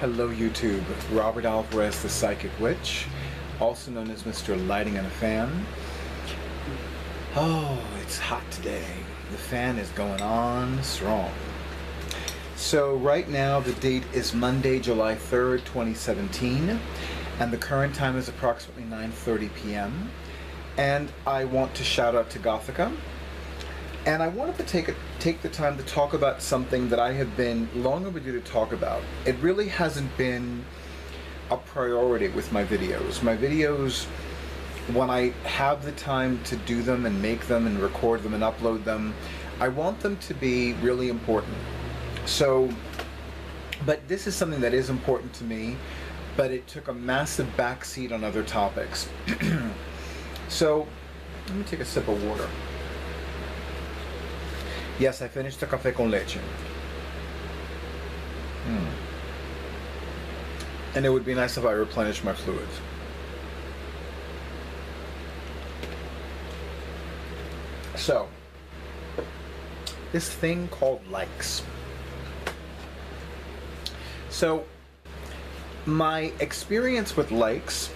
Hello YouTube, Robert Alvarez the Psychic Witch, also known as Mr. Lighting and a Fan. Oh, it's hot today. The fan is going on strong. So right now the date is Monday, July 3rd, 2017, and the current time is approximately 9:30 p.m. And I want to shout out to Gothica. And I wanted to take the time to talk about something that I have been long overdue to talk about. It really hasn't been a priority with my videos. My videos, when I have the time to do them and make them and record them and upload them, I want them to be really important. So, but this is something that is important to me, but it took a massive backseat on other topics. So, let me take a sip of water. Yes, I finished the café con leche. And it would be nice if I replenished my fluids. So, this thing called likes. So, my experience with likes,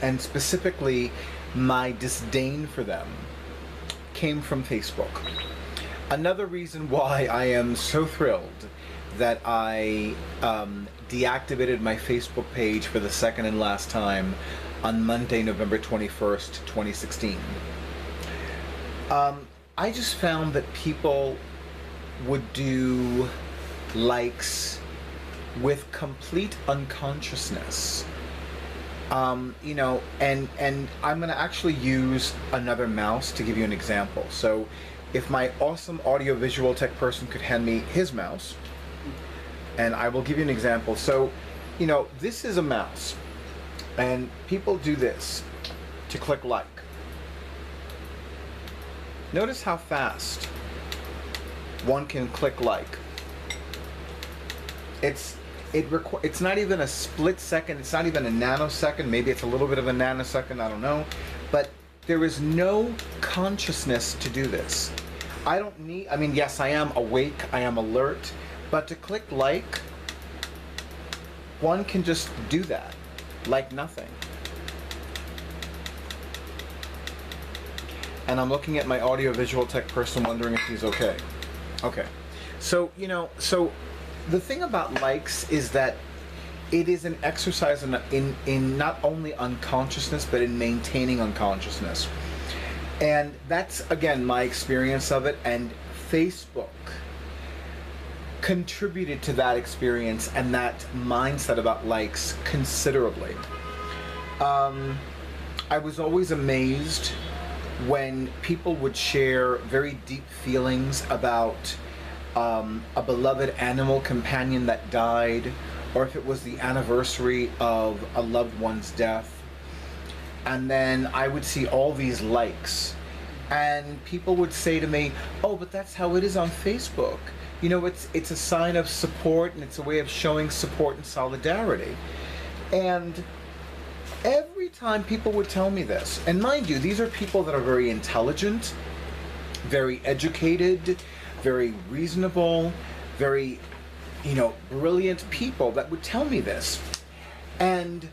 and specifically my disdain for them, came from Facebook. Another reason why I am so thrilled that I deactivated my Facebook page for the second and last time on Monday, November 21st, 2016. I just found that people would do likes with complete unconsciousness. You know, and I'm going to actually use another mouse to give you an example. So if my awesome audio-visual tech person could hand me his mouse, and I will give you an example. So, you know, this is a mouse, and people do this to click like. Notice how fast one can click like. It's not even a split second, it's not even a nanosecond, maybe it's a little bit of a nanosecond, I don't know, but there is no consciousness to do this. I mean, yes, I am awake, I am alert, but to click like, one can just do that, like nothing. And I'm looking at my audio-visual tech person wondering if he's okay. Okay. So, you know, the thing about likes is that it is an exercise in not only unconsciousness, but in maintaining unconsciousness. And that's, again, my experience of it, and Facebook contributed to that experience and that mindset about likes considerably. I was always amazed when people would share very deep feelings about a beloved animal companion that died, or if it was the anniversary of a loved one's death. And then I would see all these likes, and people would say to me, oh, but that's how it is on Facebook. You know, it's a sign of support, and it's a way of showing support and solidarity. And every time people would tell me this, and mind you, these are people that are very intelligent, very educated, very reasonable, very, you know, brilliant people that would tell me this. And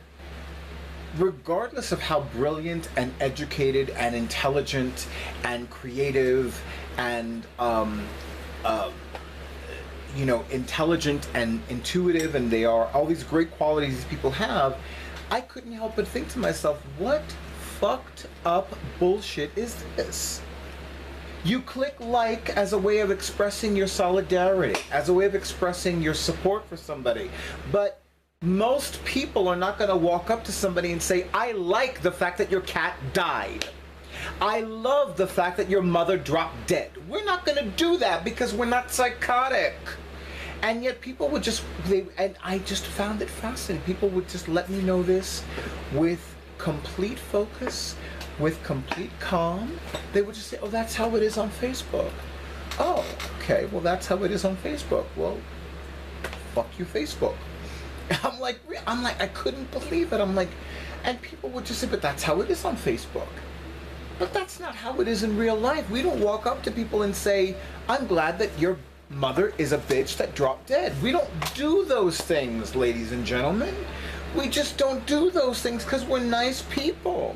regardless of how brilliant and educated and intelligent and creative and you know, intelligent and intuitive, and they are, all these great qualities these people have, I couldn't help but think to myself, what fucked up bullshit is this? You click like as a way of expressing your solidarity, as a way of expressing your support for somebody. But most people are not going to walk up to somebody and say, I like the fact that your cat died. I love the fact that your mother dropped dead. We're not going to do that because we're not psychotic. And yet people would just, and I just found it fascinating. People would just let me know this with complete focus, with complete calm. They would just say, oh, that's how it is on Facebook. Oh, okay, well, that's how it is on Facebook. Well, fuck you, Facebook. I'm like, I couldn't believe it. I'm like, and people would just say, but that's how it is on Facebook. But that's not how it is in real life. We don't walk up to people and say, I'm glad that your mother is a bitch that dropped dead. We don't do those things, ladies and gentlemen. We just don't do those things because we're nice people.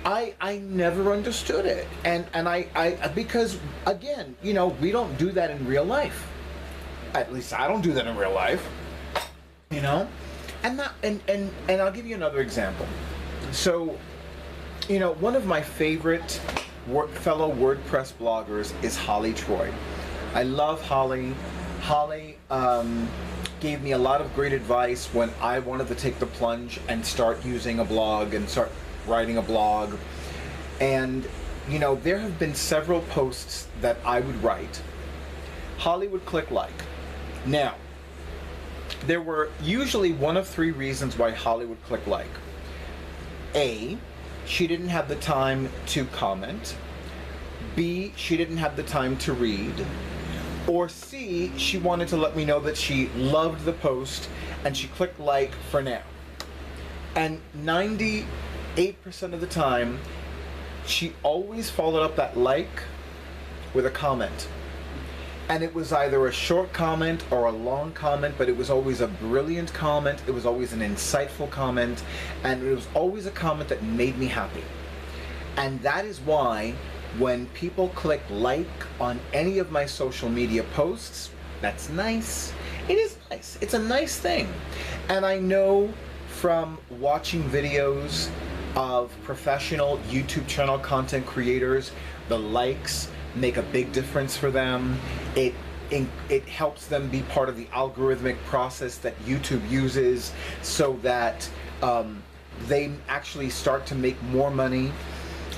I never understood it. And I because again, you know, we don't do that in real life. At least I don't do that in real life. You know? And I'll give you another example. So, you know, one of my favorite fellow WordPress bloggers is Holly Troy. I love Holly. Holly gave me a lot of great advice when I wanted to take the plunge and start using a blog and start writing a blog. And, you know, there have been several posts that I would write. Holly would click like. Now, there were usually one of three reasons why Holly would click like. A, she didn't have the time to comment. B, she didn't have the time to read. Or C, she wanted to let me know that she loved the post and she clicked like for now. And 98% of the time, she always followed up that like with a comment. And it was either a short comment or a long comment, but it was always a brilliant comment. It was always an insightful comment. And it was always a comment that made me happy. And that is why when people click like on any of my social media posts, that's nice. It is nice. It's a nice thing. And I know from watching videos of professional YouTube channel content creators, the likes make a big difference for them. It helps them be part of the algorithmic process that YouTube uses so that they actually start to make more money.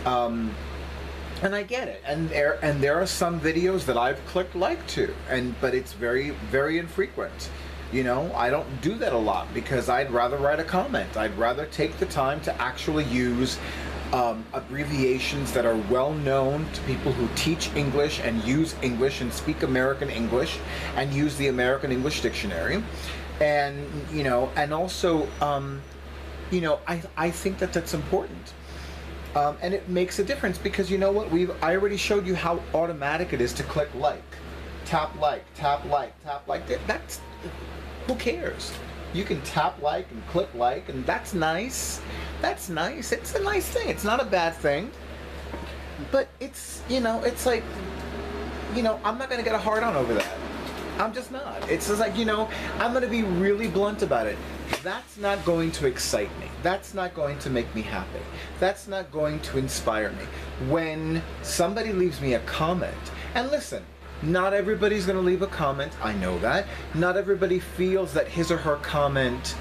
And I get it. And there are some videos that I've clicked like to, but it's very, very infrequent. You know, I don't do that a lot because I'd rather write a comment. I'd rather take the time to actually use abbreviations that are well known to people who teach English and use English and speak American English and use the American English Dictionary. And, you know, and also, you know, I think that that's important. And it makes a difference because you know what? I already showed you how automatic it is to click like. Tap like, tap like, tap like. That's, who cares? You can tap like and click like, and that's nice. That's nice. It's a nice thing. It's not a bad thing. But it's, you know, it's like, you know, I'm not going to get a hard on over that. I'm just not. It's just like, you know, I'm going to be really blunt about it. That's not going to excite me. That's not going to make me happy. That's not going to inspire me. When somebody leaves me a comment, and listen, not everybody's going to leave a comment. I know that. Not everybody feels that his or her comment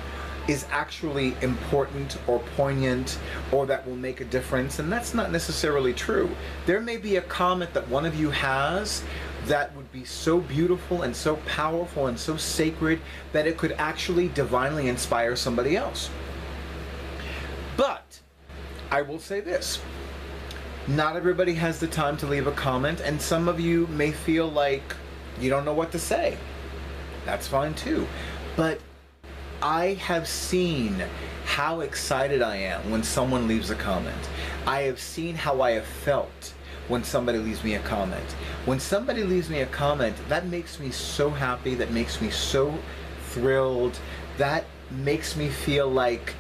is actually important or poignant or that will make a difference, and that's not necessarily true. There may be a comment that one of you has that would be so beautiful and so powerful and so sacred that it could actually divinely inspire somebody else. But I will say this. Not everybody has the time to leave a comment, and some of you may feel like you don't know what to say. That's fine too. But I have seen how excited I am when someone leaves a comment. I have seen how I have felt when somebody leaves me a comment. When somebody leaves me a comment, that makes me so happy, that makes me so thrilled, that makes me feel like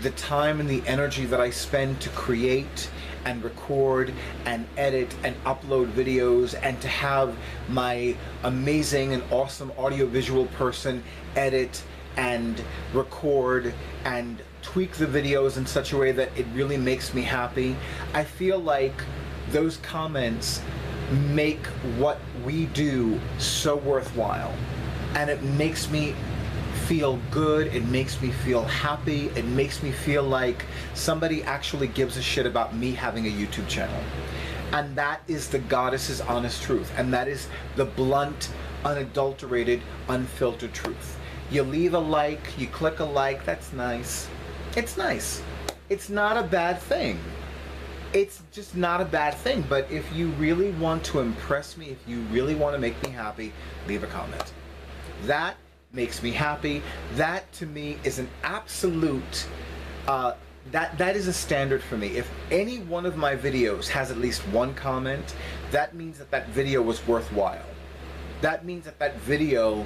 the time and the energy that I spend to create and record and edit and upload videos and to have my amazing and awesome audiovisual person edit and record and tweak the videos in such a way that it really makes me happy. I feel like those comments make what we do so worthwhile, and it makes me feel good, it makes me feel happy, it makes me feel like somebody actually gives a shit about me having a YouTube channel. And that is the goddess's honest truth, and that is the blunt, unadulterated, unfiltered truth. You leave a like, you click a like, that's nice. It's nice. It's not a bad thing. It's just not a bad thing, but if you really want to impress me, if you really want to make me happy, leave a comment. That makes me happy. That to me is an absolute that is a standard for me. If any one of my videos has at least one comment, that means that that video was worthwhile. That means that that video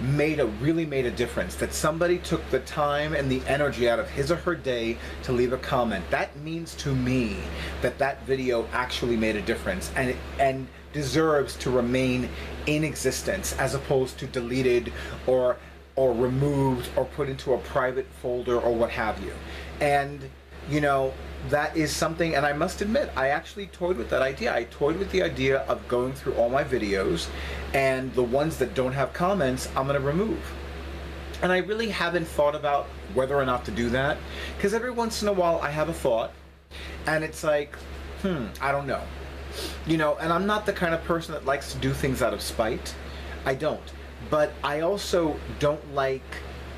really made a difference, that somebody took the time and the energy out of his or her day to leave a comment. That means to me that that video actually made a difference, and deserves to remain in existence, as opposed to deleted or removed or put into a private folder or what have you. And you know, that is something, and I must admit, I actually toyed with that idea. I toyed with the idea of going through all my videos, and the ones that don't have comments, I'm going to remove. And I really haven't thought about whether or not to do that, because every once in a while I have a thought, and it's like, I don't know. You know, and I'm not the kind of person that likes to do things out of spite. I don't. But I also don't like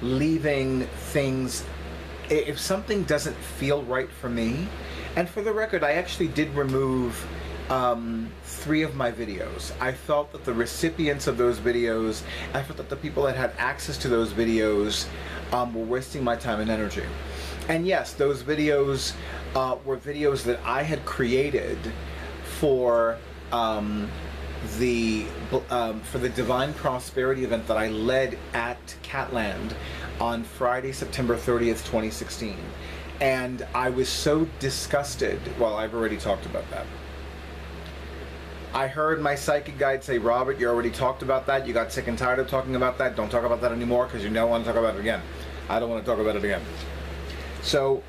leaving things, if something doesn't feel right for me. And for the record, I actually did remove 3 of my videos. I felt that the recipients of those videos, I felt that the people that had access to those videos were wasting my time and energy. And yes, those videos were videos that I had created for the Divine Prosperity event that I led at Catland on Friday, September 30th, 2016. And I was so disgusted. Well, I've already talked about that. I heard my psychic guide say, Robert, you already talked about that. You got sick and tired of talking about that. Don't talk about that anymore, because you don't want to talk about it again. I don't want to talk about it again. So,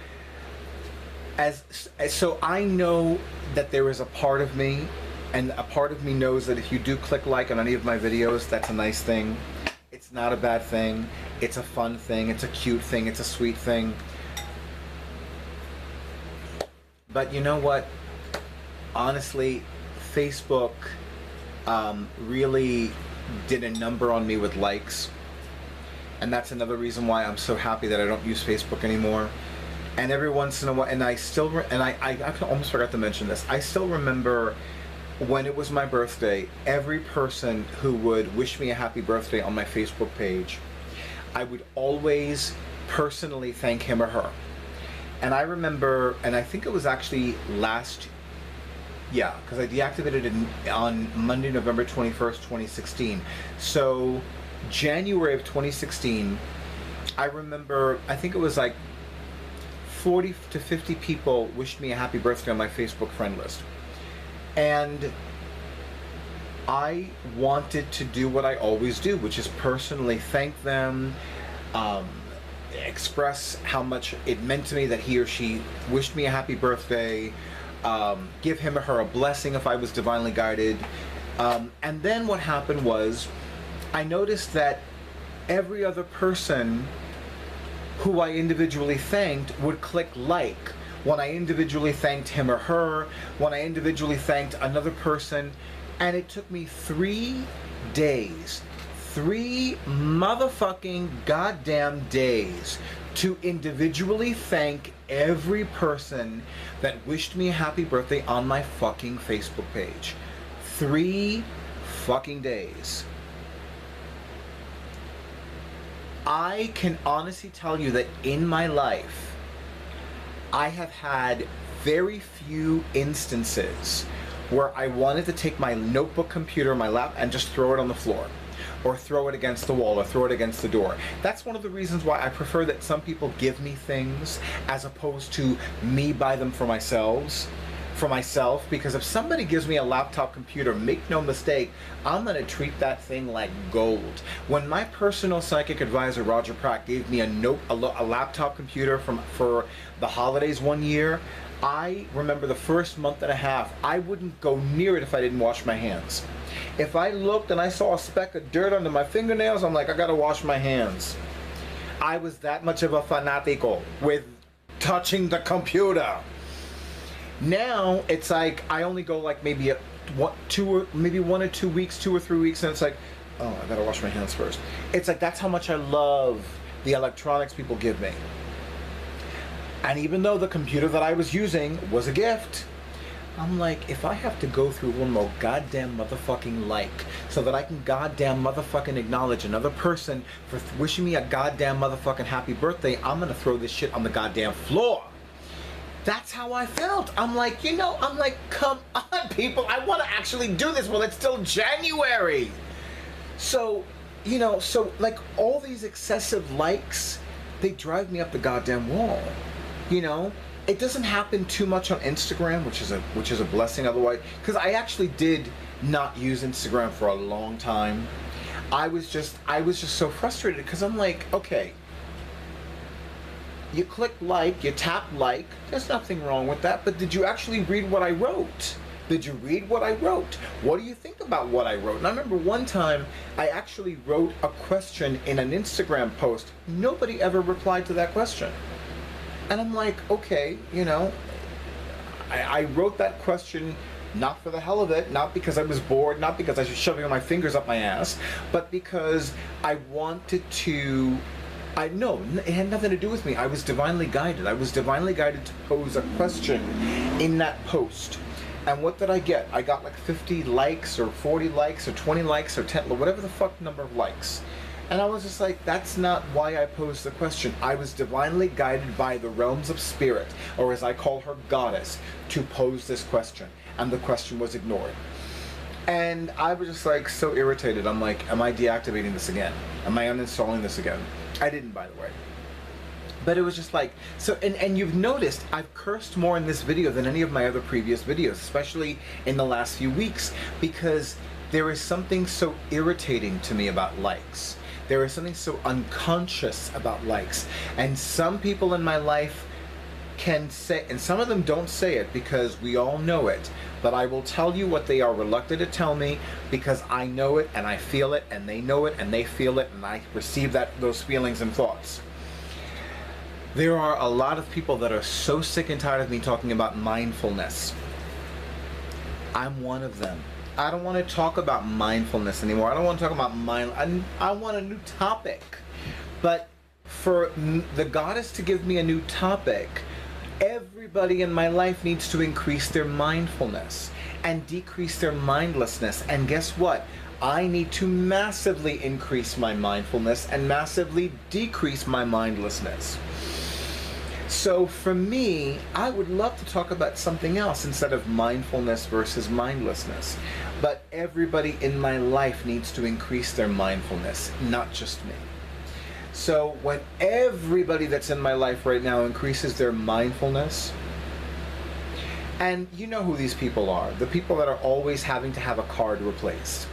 so I know that there is a part of me, and a part of me knows that if you do click like on any of my videos, that's a nice thing. It's not a bad thing. It's a fun thing. It's a cute thing. It's a sweet thing. But you know what? Honestly, Facebook really did a number on me with likes. And that's another reason why I'm so happy that I don't use Facebook anymore. And every once in a while, and I almost forgot to mention this, I still remember when it was my birthday, every person who would wish me a happy birthday on my Facebook page, I would always personally thank him or her. And I remember, and I think it was actually because I deactivated it on Monday, November 21st, 2016. So January of 2016, I remember, I think it was like 40 to 50 people wished me a happy birthday on my Facebook friend list. And I wanted to do what I always do, which is personally thank them, express how much it meant to me that he or she wished me a happy birthday, give him or her a blessing if I was divinely guided. And then what happened was, I noticed that every other person who I individually thanked would click like when I individually thanked him or her, when I individually thanked another person. And it took me 3 days, 3 motherfucking goddamn days, to individually thank every person that wished me a happy birthday on my fucking Facebook page. 3 fucking days. I can honestly tell you that in my life, I have had very few instances where I wanted to take my notebook computer, my lap, and just throw it on the floor, or throw it against the wall, or throw it against the door. That's one of the reasons why I prefer that some people give me things as opposed to me buy them for myself, because if somebody gives me a laptop computer, make no mistake, I'm going to treat that thing like gold. When my personal psychic advisor, Roger Pratt, gave me a laptop computer for the holidays one year, I remember the first month and a half, I wouldn't go near it if I didn't wash my hands. If I looked and I saw a speck of dirt under my fingernails, I'm like, I gotta wash my hands. I was that much of a fanatico with touching the computer. Now it's like I only go like maybe 1 or 2 weeks, 2 or 3 weeks, and it's like, oh, I gotta wash my hands first. It's like that's how much I love the electronics people give me. And even though the computer that I was using was a gift, I'm like, if I have to go through one more goddamn motherfucking like so that I can goddamn motherfucking acknowledge another person for wishing me a goddamn motherfucking happy birthday, I'm gonna throw this shit on the goddamn floor. That's how I felt. I'm like, I'm like, come on, people. I want to actually do this. Well, it's still January. So, so like all these excessive likes, they drive me up the goddamn wall. It doesn't happen too much on Instagram, which is a blessing otherwise, because I actually did not use Instagram for a long time. I was just so frustrated because I'm like, okay, you click like, you tap like, there's nothing wrong with that, but did you actually read what I wrote? Did you read what I wrote? What do you think about what I wrote? And I remember one time I actually wrote a question in an Instagram post. Nobody ever replied to that question. And I'm like, okay, I wrote that question not for the hell of it, not because I was bored, not because I was shoving my fingers up my ass, but because I wanted to, no, it had nothing to do with me. I was divinely guided. I was divinely guided to pose a question in that post. And what did I get? I got like 50 likes or 40 likes or 20 likes or 10, whatever the fuck number of likes. And I was just like, that's not why I posed the question. I was divinely guided by the realms of spirit, or as I call her, goddess, to pose this question. And the question was ignored. And I was just like so irritated. I'm like, am I deactivating this again? Am I uninstalling this again? I didn't, by the way. But it was just like, so, and you've noticed I've cursed more in this video than any of my other previous videos, especially in the last few weeks, because there is something so irritating to me about likes. There is something so unconscious about likes. And some people in my life can say, and some of them don't say it because we all know it, but I will tell you what they are reluctant to tell me because I know it and I feel it and they know it and they feel it and I receive those feelings and thoughts. There are a lot of people that are so sick and tired of me talking about mindfulness. I'm one of them. I don't want to talk about mindfulness anymore. I don't want to talk about I want a new topic. But for the goddess to give me a new topic, everybody in my life needs to increase their mindfulness and decrease their mindlessness. And guess what? I need to massively increase my mindfulness and massively decrease my mindlessness. So for me, I would love to talk about something else instead of mindfulness versus mindlessness. But everybody in my life needs to increase their mindfulness, not just me. So when everybody that's in my life right now increases their mindfulness, and you know who these people are, the people that are always having to have a card replaced.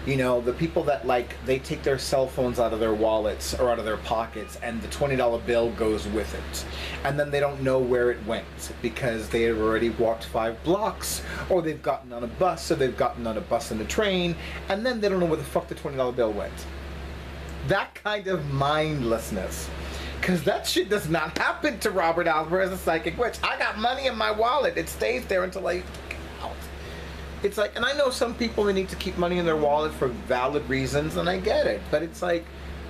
The people that they take their cell phones out of their wallets or out of their pockets and the $20 bill goes with it. And then they don't know where it went because they have already walked 5 blocks or they've gotten on a bus or they've gotten on a bus and a train and then they don't know where the fuck the $20 bill went. That kind of mindlessness. Because that shit does not happen to Robert Alvarez, a psychic witch. I got money in my wallet. It stays there until I out. It's like, and I know some people, they need to keep money in their wallet for valid reasons, and I get it. But it's like,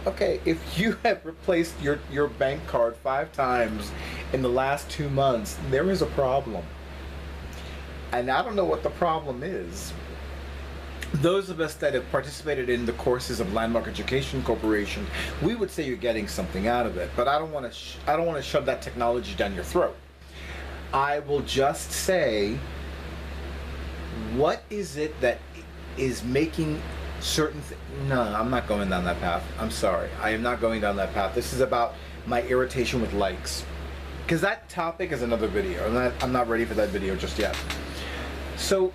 okay, if you have replaced your bank card 5 times in the last 2 months, there is a problem. And I don't know what the problem is. Those of us that have participated in the courses of Landmark Education Corporation, we would say you're getting something out of it. But I don't want to shove that technology down your throat. I will just say, what is it that is making certain no, I'm not going down that path. I'm sorry. I am not going down that path. This is about my irritation with likes. Because that topic is another video. I'm not ready for that video just yet. So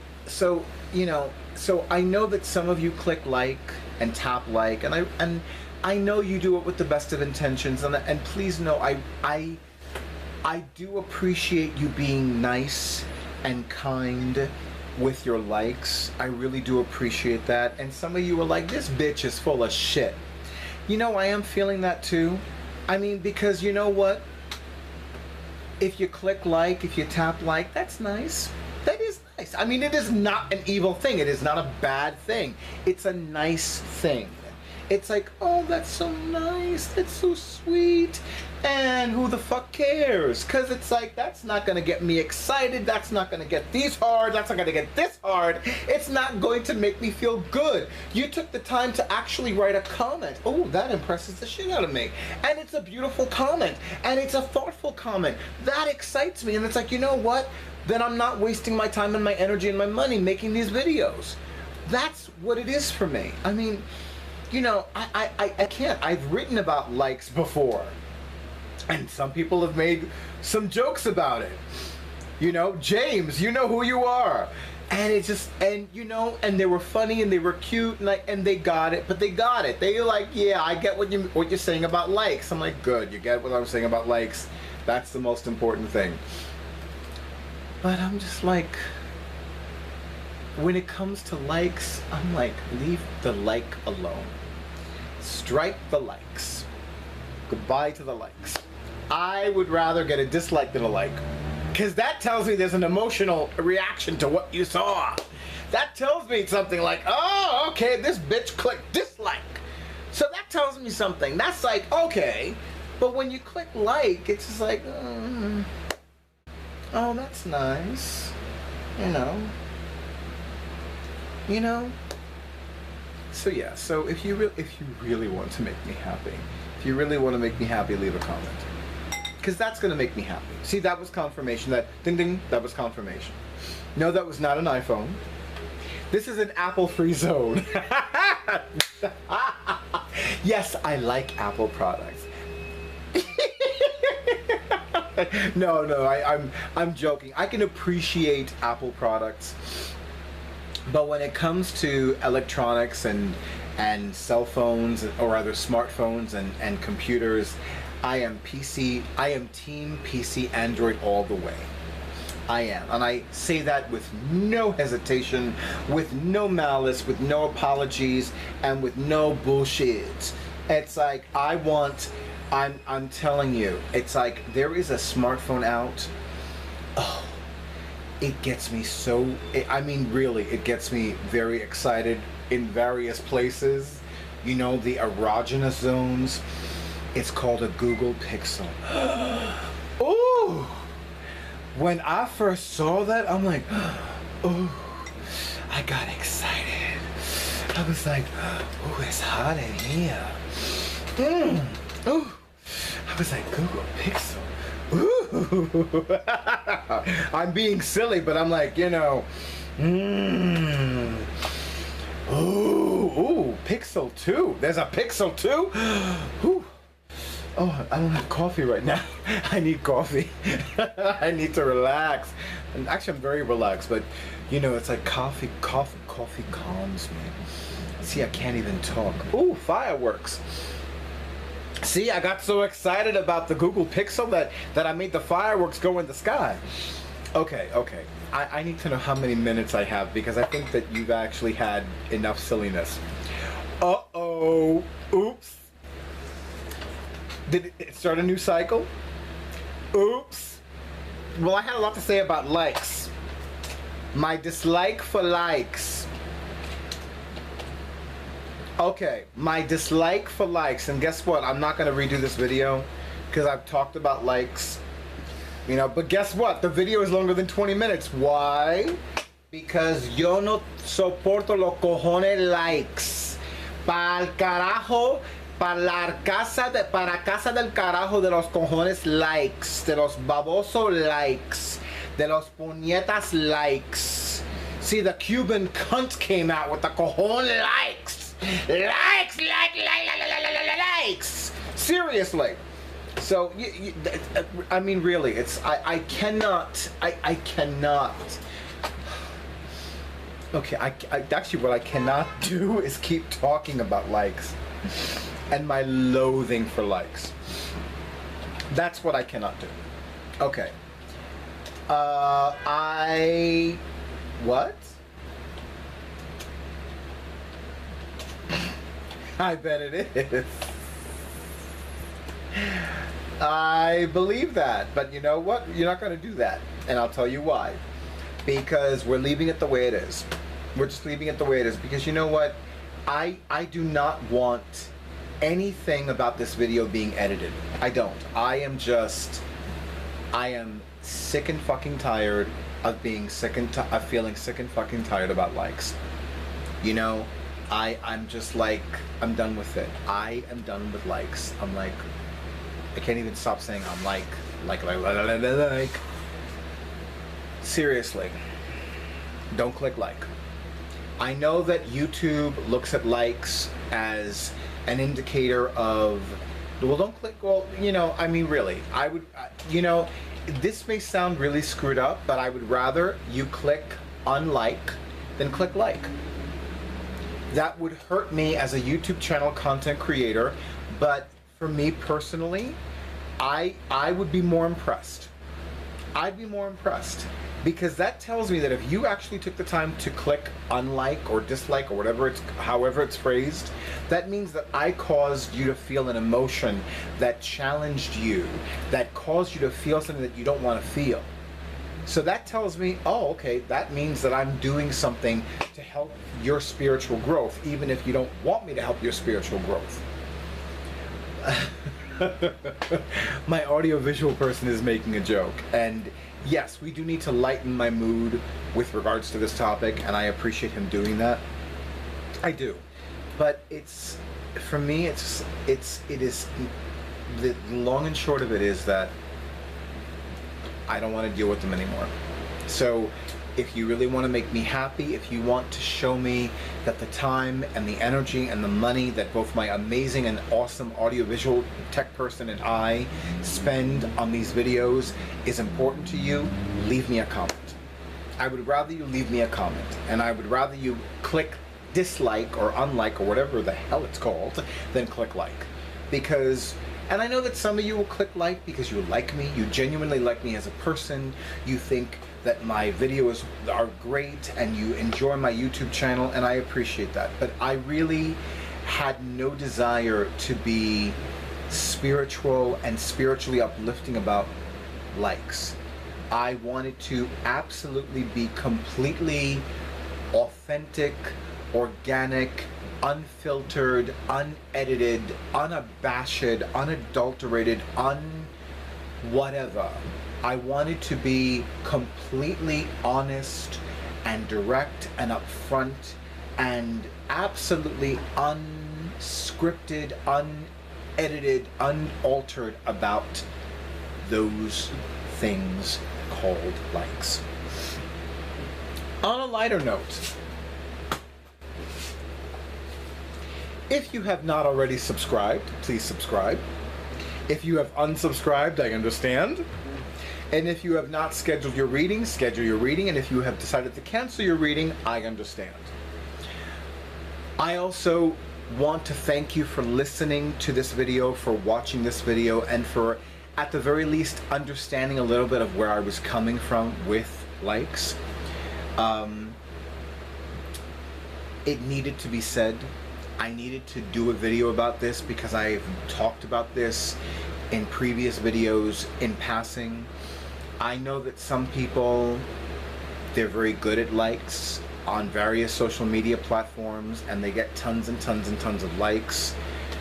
I know that some of you click like and tap like, and I know you do it with the best of intentions, and please know I do appreciate you being nice and kind with your likes. I really do appreciate that. And some of you are like, this bitch is full of shit. I am feeling that too. I mean, because you know what? If you click like, if you tap like, that's nice. That is nice. I mean, it is not an evil thing. It is not a bad thing. It's a nice thing. it's like, oh, that's so nice, that's so sweet, and who the fuck cares? Because it's like, that's not going to get me excited, that's not going to get these hard, that's not going to get this hard, it's not going to make me feel good. You took the time to actually write a comment. Oh, that impresses the shit out of me. And it's a beautiful comment, and it's a thoughtful comment. That excites me, and it's like, you know what? Then I'm not wasting my time and my energy and my money making these videos. That's what it is for me. I mean, you know, I can't. I've written about likes before. And some people have made some jokes about it. You know, James, you know who you are. And it's just, and you know, and they were funny and they were cute and they got it, but they got it. They were like, yeah, I get what you're saying about likes. I'm like, good, you get what I'm saying about likes. That's the most important thing. But I'm just like, when it comes to likes, I'm like, leave the like alone. Strike the likes. Goodbye to the likes. I would rather get a dislike than a like. Because that tells me there's an emotional reaction to what you saw. That tells me something like, oh, okay, this bitch clicked dislike. So that tells me something. That's like, okay. But when you click like, it's just like, oh, that's nice. You know. You know? So yeah, so if you really want to make me happy, leave a comment. Because that's going to make me happy. See, that was confirmation. That ding ding, that was confirmation. No, that was not an iPhone. This is an Apple-free zone. Yes, I like Apple products. No, I'm joking. I can appreciate Apple products. But when it comes to electronics and cell phones, or rather smartphones and computers, I am team PC Android all the way. I am. And I say that with no hesitation, with no malice, with no apologies, and with no bullshit. It's like, I'm telling you, it's like, there is a smartphone out. Oh, it gets me so, I mean, really, it gets me very excited in various places. You know, the erogenous zones. It's called a Google Pixel. Ooh! When I first saw that, I'm like, ooh, I got excited. I was like, ooh, it's hot in here. Ooh. I was like, Google Pixel. Ooh. I'm being silly, but I'm like, you know, ooh, Pixel 2. There's a Pixel 2? Ooh. Oh, I don't have coffee right now. I need coffee. I need to relax. And actually, I'm very relaxed, but you know, it's like coffee calms me. See, I can't even talk. Ooh, fireworks. See, I got so excited about the Google Pixel that I made the fireworks go in the sky. Okay. I need to know how many minutes I have, because I think that you've actually had enough silliness. Uh-oh. Oops. Did it start a new cycle? Oops. Well, I had a lot to say about likes. My dislike for likes. Okay, my dislike for likes. And guess what? I'm not going to redo this video because I've talked about likes. You know, but guess what? The video is longer than 20 minutes. Why? Because yo no soporto los cojones likes. Pa'l carajo. Para casa del carajo de los cojones likes, de los baboso likes, de los puñetas likes. See, the Cuban cunt came out with the cojon likes. Likes. Seriously. So, I mean, really, it's, I cannot. Okay, actually what I cannot do is keep talking about likes. And my loathing for likes. That's what I cannot do. Okay. What? I bet it is. I believe that. But you know what? You're not going to do that. And I'll tell you why. Because we're leaving it the way it is. We're just leaving it the way it is. Because you know what? I do not want anything about this video being edited. I don't. I am sick and fucking tired of being of feeling sick and fucking tired about likes. You know, I'm just like, I'm done with it. I am done with likes. I'm like, I can't even stop saying I'm like. Seriously, don't click like. I know that YouTube looks at likes as an indicator of, well, don't click, well, you know, I mean, really, I would, you know, this may sound really screwed up, but I would rather you click unlike than click like. That would hurt me as a YouTube channel content creator, but for me personally, I would be more impressed. I'd be more impressed, because that tells me that if you actually took the time to click unlike or dislike or whatever it's, however it's phrased, that means that I caused you to feel an emotion that challenged you, that caused you to feel something that you don't want to feel. So that tells me, oh, okay, that means that I'm doing something to help your spiritual growth, even if you don't want me to help your spiritual growth. My audiovisual person is making a joke, and yes, we do need to lighten my mood with regards to this topic, and I appreciate him doing that. I do, but it's, for me, it is, the long and short of it is that I don't want to deal with them anymore. So if you really want to make me happy, if you want to show me that the time and the energy and the money that both my amazing and awesome audiovisual tech person and I spend on these videos is important to you, leave me a comment. I would rather you leave me a comment, and I would rather you click dislike or unlike or whatever the hell it's called than click like. Because, and I know that some of you will click like because you like me, you genuinely like me as a person, you think that my videos are great and you enjoy my YouTube channel, and I appreciate that. But I really had no desire to be spiritual and spiritually uplifting about likes. I wanted to absolutely be completely authentic, organic, unfiltered, unedited, unabashed, unadulterated, whatever. I wanted to be completely honest and direct and upfront and absolutely unscripted, unedited, unaltered about those things called likes. On a lighter note, if you have not already subscribed, please subscribe. If you have unsubscribed, I understand. And if you have not scheduled your reading, schedule your reading. And if you have decided to cancel your reading, I understand. I also want to thank you for listening to this video, for watching this video, and for, at the very least, understanding a little bit of where I was coming from with likes. It needed to be said. I needed to do a video about this because I've talked about this in previous videos in passing. I know that some people, they're very good at likes on various social media platforms, and they get tons and tons and tons of likes.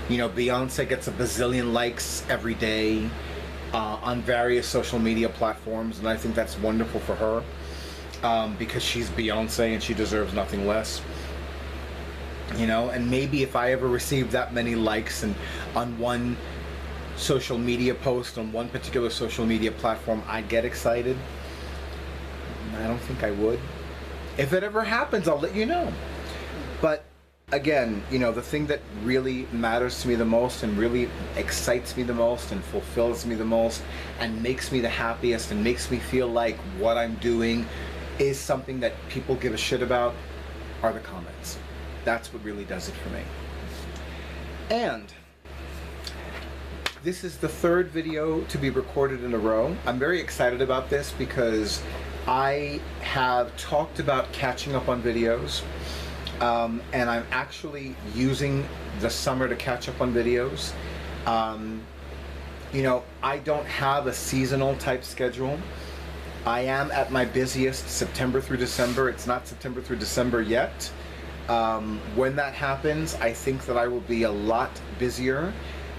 You know, Beyonce gets a bazillion likes every day on various social media platforms, and I think that's wonderful for her because she's Beyonce and she deserves nothing less. You know, and maybe if I ever received that many likes and on one social media post on one particular social media platform, I'd get excited. I don't think I would. If it ever happens, I'll let you know. But again, you know, the thing that really matters to me the most and really excites me the most and fulfills me the most and makes me the happiest and makes me feel like what I'm doing is something that people give a shit about are the comments. That's what really does it for me. And this is the third video to be recorded in a row. I'm very excited about this because I have talked about catching up on videos, and I'm actually using the summer to catch up on videos. You know, I don't have a seasonal type schedule. I am at my busiest September through December. It's not September through December yet. When that happens, I think that I will be a lot busier,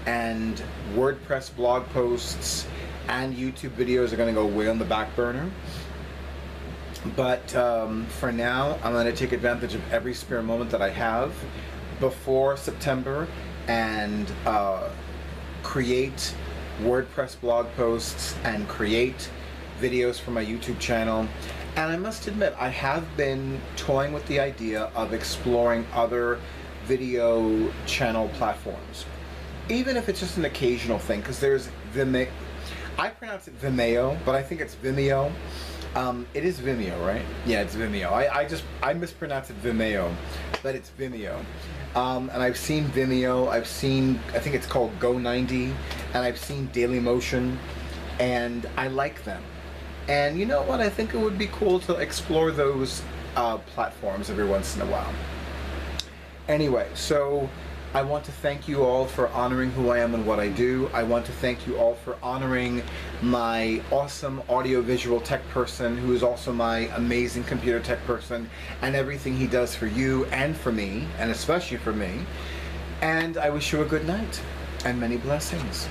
and WordPress blog posts and YouTube videos are going to go way on the back burner. But for now, I'm going to take advantage of every spare moment that I have before September and create WordPress blog posts and create videos for my YouTube channel. And I must admit, I have been toying with the idea of exploring other video channel platforms, even if it's just an occasional thing, because there's Vimeo. I pronounce it Vimeo, but I think it's Vimeo. It is Vimeo, right? Yeah, it's Vimeo. I mispronounce it Vimeo, but it's Vimeo. And I've seen Vimeo. I think it's called Go90, and I've seen Dailymotion, and I like them. And you know what? I think it would be cool to explore those platforms every once in a while. Anyway, so I want to thank you all for honoring who I am and what I do. I want to thank you all for honoring my awesome audiovisual tech person, who is also my amazing computer tech person, and everything he does for you and for me, and especially for me. And I wish you a good night and many blessings.